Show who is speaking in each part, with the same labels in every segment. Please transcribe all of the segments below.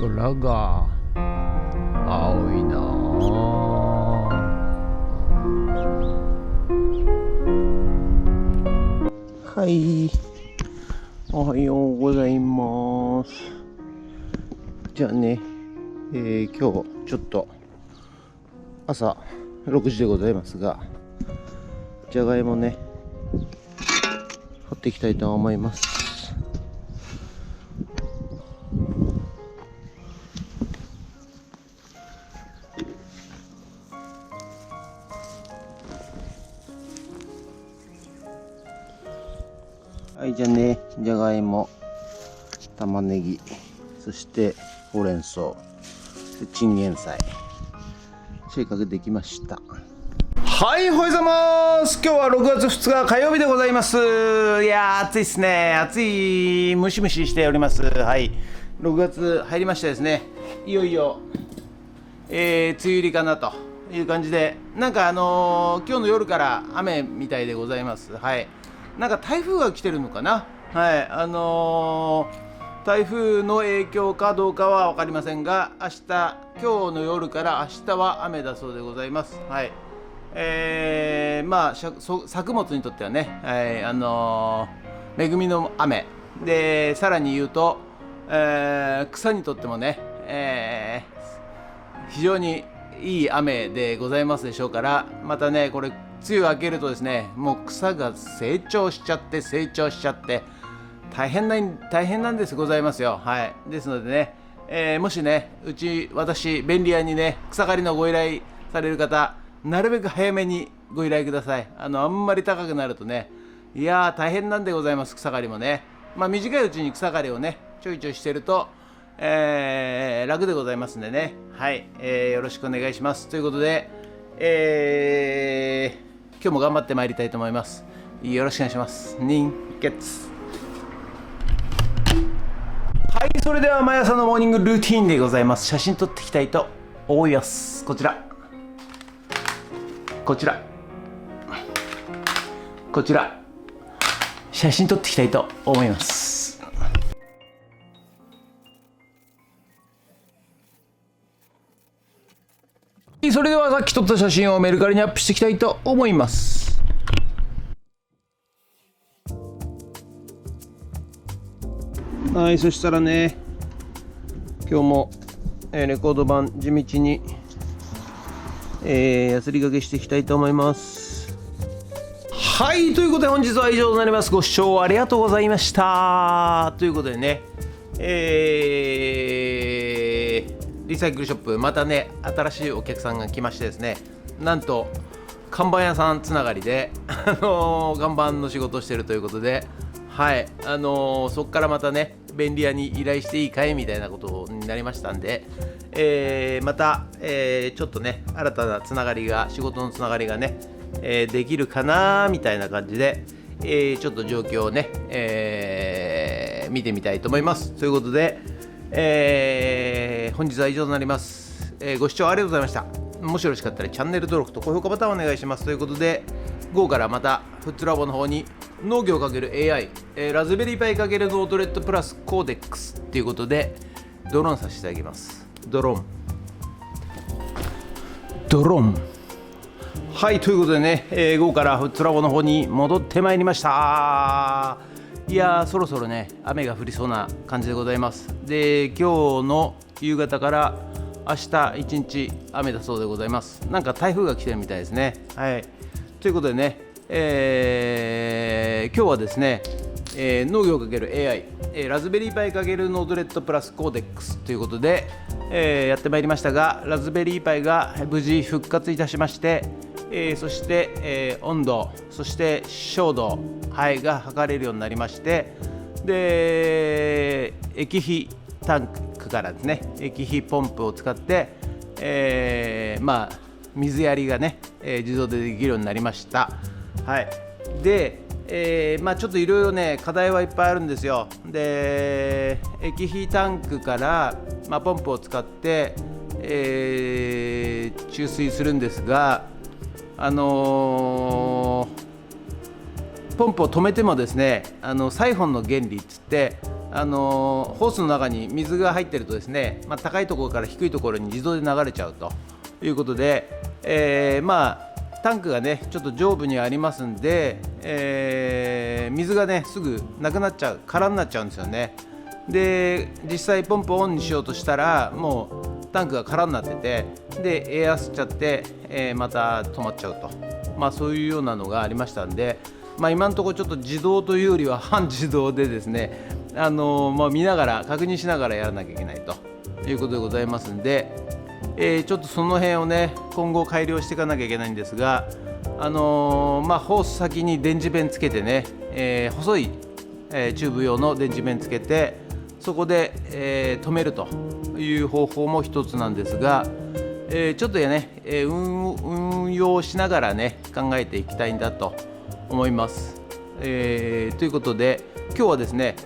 Speaker 1: 空が青いなあ。はい、おはようございます。じゃあね、今日ちょっと朝6時でございますが、じゃがいもね掘っていきたいと思います。はい、じゃあね、じゃがいも、玉ねぎ、そしてほうれん草、チンゲン菜、収穫できました。はい、おはようございます。今日は6月2日火曜日でございます。いやー、暑いですね。暑い、ムシムシしております。はい、6月入りましたですね。いよいよ、梅雨入りかなという感じで、なんか今日の夜から雨みたいでございます。はい。なんか台風が来てるのかな。はい、台風の影響かどうかは分かりませんが、今日の夜から明日は雨だそうでございます。はい。まあ作物にとってはね、はい、恵みの雨で、さらに言うと、草にとってもね、非常にいい雨でございますでしょうから、またねこれ梅雨明けるとですね、もう草が成長しちゃって大変なんですございますよ。はい。ですのでね、もしね私便利屋にね草刈りのご依頼される方、なるべく早めにご依頼ください。あんまり高くなるとね、いやー大変なんでございます。草刈りもね、まあ短いうちに草刈りをねちょいちょいしてると、楽でございますんでね。はい、よろしくお願いしますということで、今日も頑張ってまいりたいと思います。よろしくお願いします。人月。はい、それでは毎朝のモーニングルーティーンでございます。写真撮っていきたいと思います。こちら写真撮っていきたいと思います。それではさっき撮った写真をメルカリにアップしていきたいと思います。はい、そしたらね、今日も、レコード盤地道に、やすりがけしていきたいと思います。はい、ということで本日は以上となります。ご視聴ありがとうございました。ということでね、リサイクルショップ、またね新しいお客さんが来ましてですね、なんと看板屋さんつながりで看板の仕事をしているということで、はい、そこからまたね便利屋に依頼していいかいみたいなことになりましたんで、また、ちょっとね新たなつながりが、仕事のつながりがね、できるかなみたいな感じで、ちょっと状況をね、見てみたいと思います。ということで、本日は以上となります。ご視聴ありがとうございました。もしよろしかったらチャンネル登録と高評価ボタンをお願いします。ということで、午後からまたフッツラボの方に農業×AI、ラズベリーパイ×ノートレットプラスコーデックスということでドローンさせていただきます。ドローン。はい、ということでね、午後からフッツラボの方に戻ってまいりました。いやー、そろそろね雨が降りそうな感じでございます。で、今日の夕方から明日一日雨だそうでございます。なんか台風が来てるみたいですね。はい、ということでね、今日はですね、農業×AI、ラズベリーパイ×ノードレットプラスコーデックスということで、やってまいりましたが、ラズベリーパイが無事復活いたしまして、そして、温度、そして照度、はい、が測れるようになりまして、で液肥タンクからですね、液肥ポンプを使って、まあ水やりがね、自動でできるようになりました。はい。で、まあちょっといろいろね課題はいっぱいあるんですよ。で、液肥タンクから、まあ、ポンプを使って、注水するんですが、ポンプを止めてもですね、サイフォンの原理っつって、ホースの中に水が入ってるとですね、高いところから低いところに自動で流れちゃうということで、タンクがねちょっと上部にありますんで、水がねすぐなくなっちゃう、空になっちゃうんですよね。で実際ポンプオンにしようとしたらもうタンクが空になってて、でエア吸っちゃって、また止まっちゃうと、そういうようなのがありましたんで、今のところちょっと自動というよりは半自動でですね、見ながら確認しながらやらなきゃいけないということでございますんで、ちょっとその辺をね今後改良していかなきゃいけないんですが、ホース先に電磁弁つけてね、細い、チューブ用の電磁弁つけてそこで、止めるという方法も一つなんですが、ちょっとね、運用しながらね考えていきたいんだと思います。ということで今日はですね、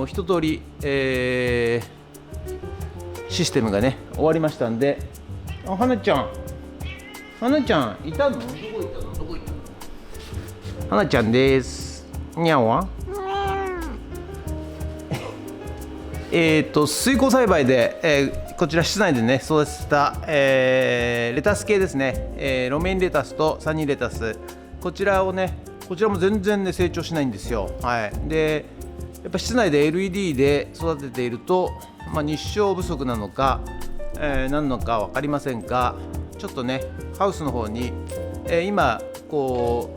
Speaker 1: 一通り、システムがね終わりましたんで、はなちゃんいたの？どこ行ったの？はなちゃんです。にゃんは？水耕栽培で、こちら室内でね育てた、レタス系ですね、ロメインレタスとサニーレタス、こちらも全然ね成長しないんですよ。でやっぱ室内で LED で育てていると、日照不足なのか、何なのか分かりませんが、ちょっとねハウスの方に、今こ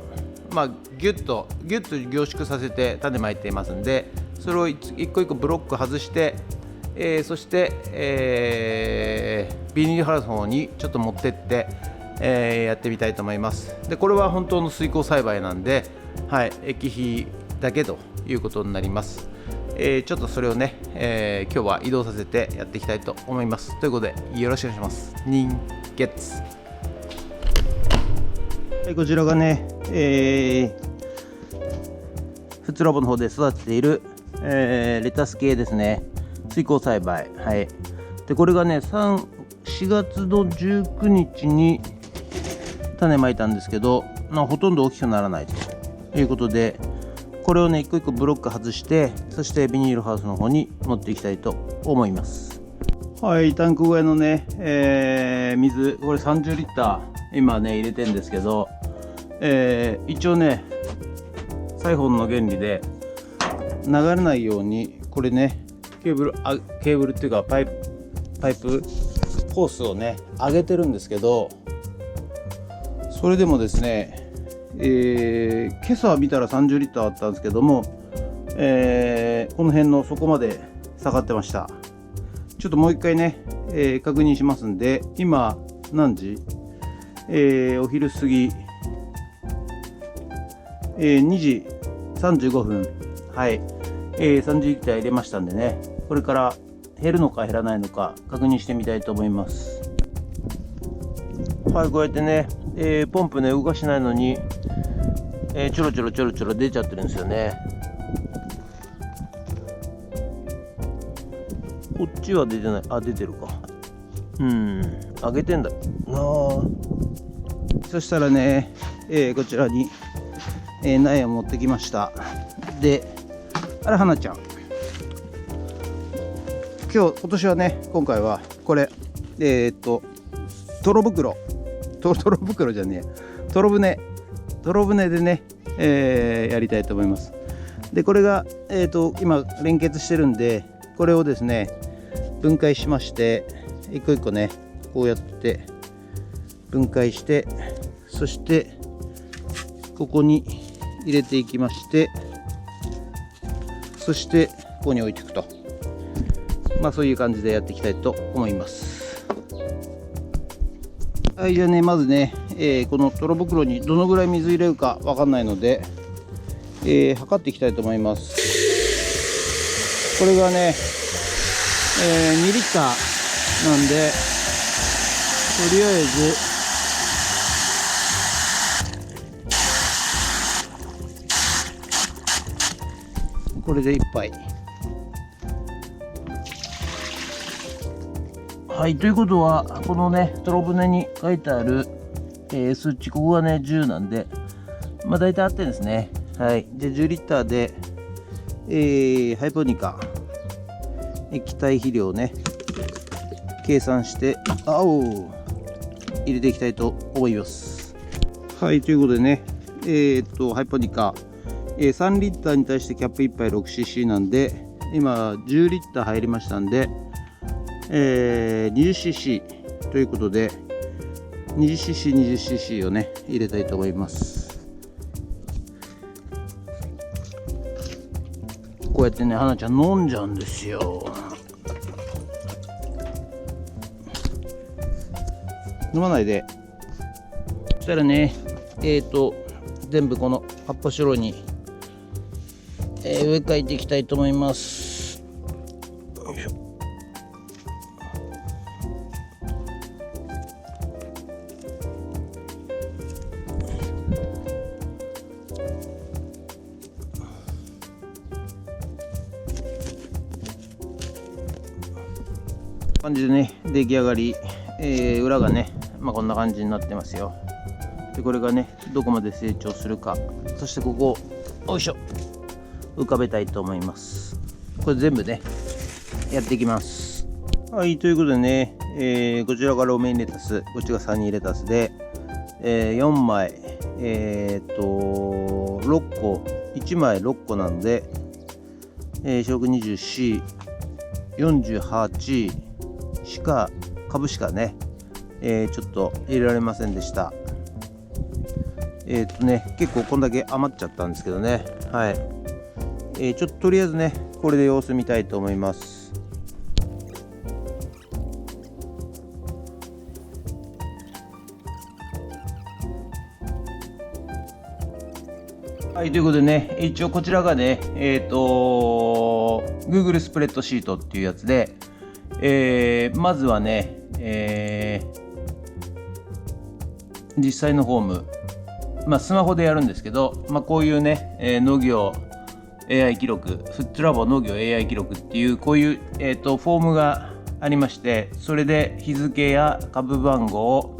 Speaker 1: う、ギュッと凝縮させて種まいていますんで、それを一個一個ブロック外して、そして、ビニールハウスの方にちょっと持ってって、やってみたいと思います。でこれは本当の水耕栽培なんで、液肥だけということになります。ちょっとそれをね、今日は移動させてやっていきたいと思います。ということでよろしくお願いします。人月、こちらがね、フツラボの方で育てている、レタス系ですね。水耕栽培、でこれがね4月の19日に種まいたんですけど、ほとんど大きくならないということで、これをね一個一個ブロック外して、そしてビニールハウスの方に持っていきたいと思います。タンク越えのね、水、これ30リッター今ね入れてるんですけど、一応ねサイフォンの原理で流れないようにこれねケーブルっていうかパイプホースをね上げてるんですけど、それでもですね、今朝見たら30リッターあったんですけども、この辺の底まで下がってました。ちょっともう一回ね、確認しますんで、今何時？お昼過ぎ、2時35分、30リッター入れましたんでね、これから減るのか減らないのか確認してみたいと思います。こうやってね、ポンプね動かしないのに、ちょろちょろ出ちゃってるんですよね。こっちは出てない。出てるか。上げてんだな。そしたらね、こちらに、苗を持ってきました。で、はなちゃん、今年はね、今回はこれトロ袋じゃねえ、トロ船でね、やりたいと思います。でこれが、今連結してるんで、これをですね分解しまして、一個一個ねこうやって分解して、そしてここに入れていきまして、そしてここに置いていくと、そういう感じでやっていきたいと思います。じゃあね、まずね、このトロ袋にどのぐらい水入れるかわかんないので、測っていきたいと思います。これがね、2リッターなんで、とりあえずこれで1杯。ということは、このねトロ船に書いてある、数値、ここがね10なんで、大体合ってるんですね。で10リッターで、ハイポニカ液体肥料ね計算して入れていきたいと思います。はい、ということでね、ハイポニカ、3リッターに対してキャップ1杯 6cc なんで、今10リッター入りましたんで、20cc ということで 20cc をね入れたいと思います。こうやってね花ちゃん飲んじゃうんですよ。飲まないで。そしたらね全部この発泡スチロールに、植え替えていきたいと思います。よいしょ。感じでね出来上がり、裏がね、こんな感じになってますよ。でこれがねどこまで成長するか、そしてここをよいしょ浮かべたいと思います。これ全部ねやっていきます。はい、ということでね、こちらがロメインレタス、こっちがサニーレタスで、4枚6個1枚6個なんで、小学20 48しか株しかね、ちょっと入れられませんでした。結構こんだけ余っちゃったんですけどね。はい、ちょっととりあえずねこれで様子見たいと思います。はい、ということでね、一応こちらがねGoogle スプレッドシートっていうやつで、まずはね、実際のフォーム、スマホでやるんですけど、こういうね、農業 AI 記録、フットラボ農業 AI 記録っていうこういう、フォームがありまして、それで日付や株番号、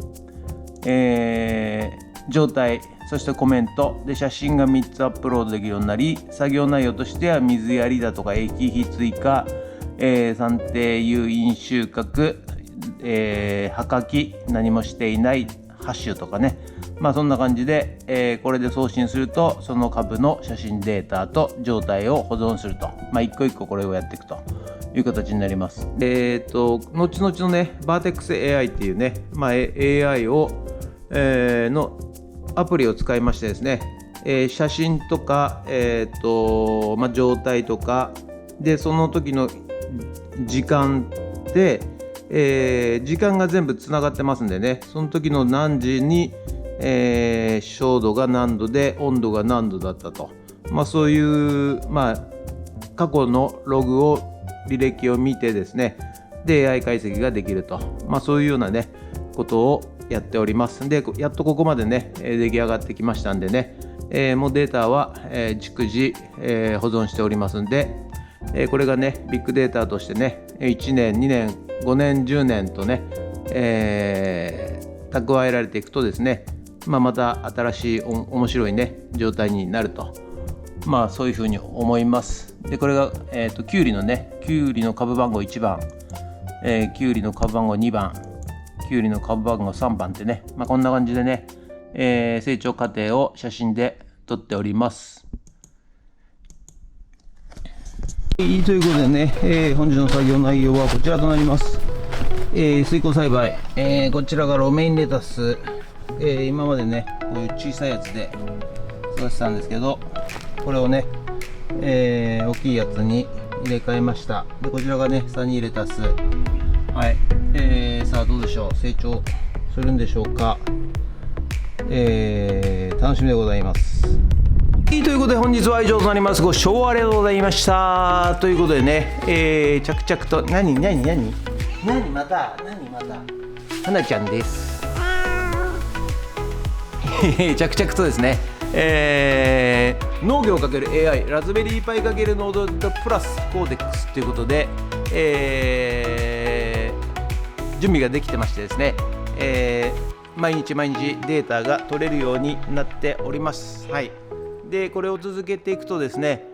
Speaker 1: 状態、そしてコメントで写真が3つアップロードできるようになり、作業内容としては水やりだとか液肥追加、算定誘引収穫、葉かき何もしていないハッシュとかね、そんな感じで、これで送信するとその株の写真データと状態を保存すると、一個一個これをやっていくという形になります。後々のねバーテックス AI っていうね、AI を、のアプリを使いましてですね、写真とか、状態とかでその時の時間で、時間が全部つながってますんでね、その時の何時に、照度が何度で温度が何度だったと、そういう、過去のログを履歴を見てですね、で AI 解析ができると、そういうようなねことをやっております。でやっとここまでね出来上がってきましたんでね、もうデータは、逐次、保存しておりますんで、これがねビッグデータとしてね1年2年5年10年とね、蓄えられていくとですね、また新しい面白いね状態になると、そういうふうに思います。でこれが、キュウリのねキュウリの株番号1番、キュウリの株番号2番、キュウリの株番号3番ってね、こんな感じでね、成長過程を写真で撮っております。ということでね、本日の作業内容はこちらとなります。水耕栽培、こちらがロメインレタス、今までねこういう小さいやつで育てたんですけど、これをね、大きいやつに入れ替えました。でこちらがねサニーレタス、はい、さあどうでしょう、成長するんでしょうか。楽しみでございます。ということで本日は以上となります。ご視聴ありがとうございました。ということでね、着々と何また花ちゃんです着々とですね、農業×AI ラズベリーパイ×ノードプラスコーデックスということで、準備ができてましてですね、毎日データが取れるようになっております。はい、でこれを続けていくとですね、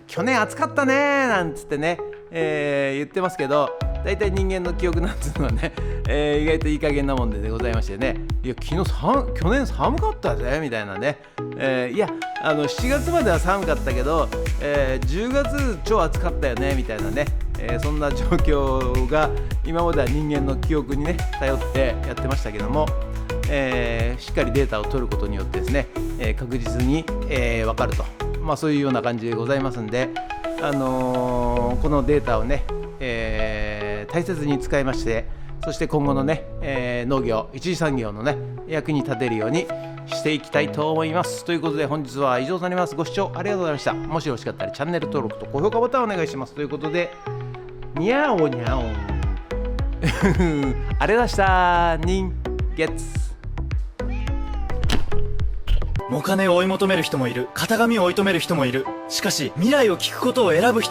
Speaker 1: 去年暑かったねなんつってね、言ってますけど、大体人間の記憶なんつうのはね、意外といい加減なもんでございましてね、いや去年寒かったぜみたいなね、いや7月までは寒かったけど、10月超暑かったよねみたいなね、そんな状況が今までは人間の記憶にね頼ってやってましたけども、しっかりデータを取ることによってですね、確実に、分かると、そういうような感じでございますんで、このデータをね、大切に使いまして、そして今後のね、農業一次産業のね役に立てるようにしていきたいと思います。ということで本日は以上となります。ご視聴ありがとうございました。もしよろしかったらチャンネル登録と高評価ボタンお願いします。ということで、にゃおにゃおあれだした人月。
Speaker 2: お金を追い求める人もいる、型紙を追い止める人もいる。しかし未来を聞くことを選ぶ人も